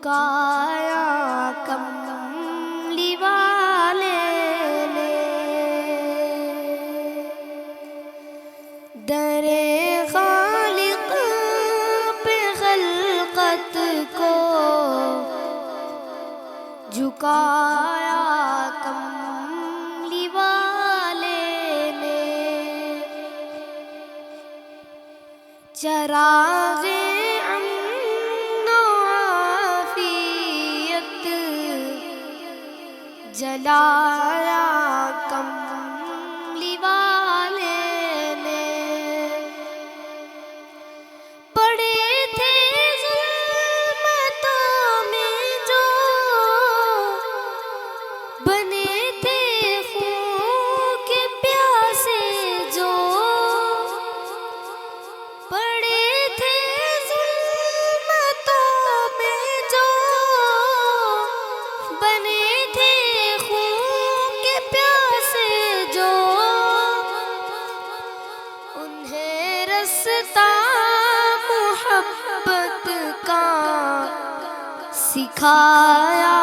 جھکایا کملی والے نے، در خالق پہ خلقت کو جھکایا کملی والے نے، چراغ امن و عافیت جلایا کملی والے نے، پڑے تھے ظلمتوں میں جو بنے تھے خون کے پیاسے، جو پڑے تھے ظلمتوں میں جو بنے تھے خون کے پیاسے، جو انہیں رستہ محبت کا سکھایا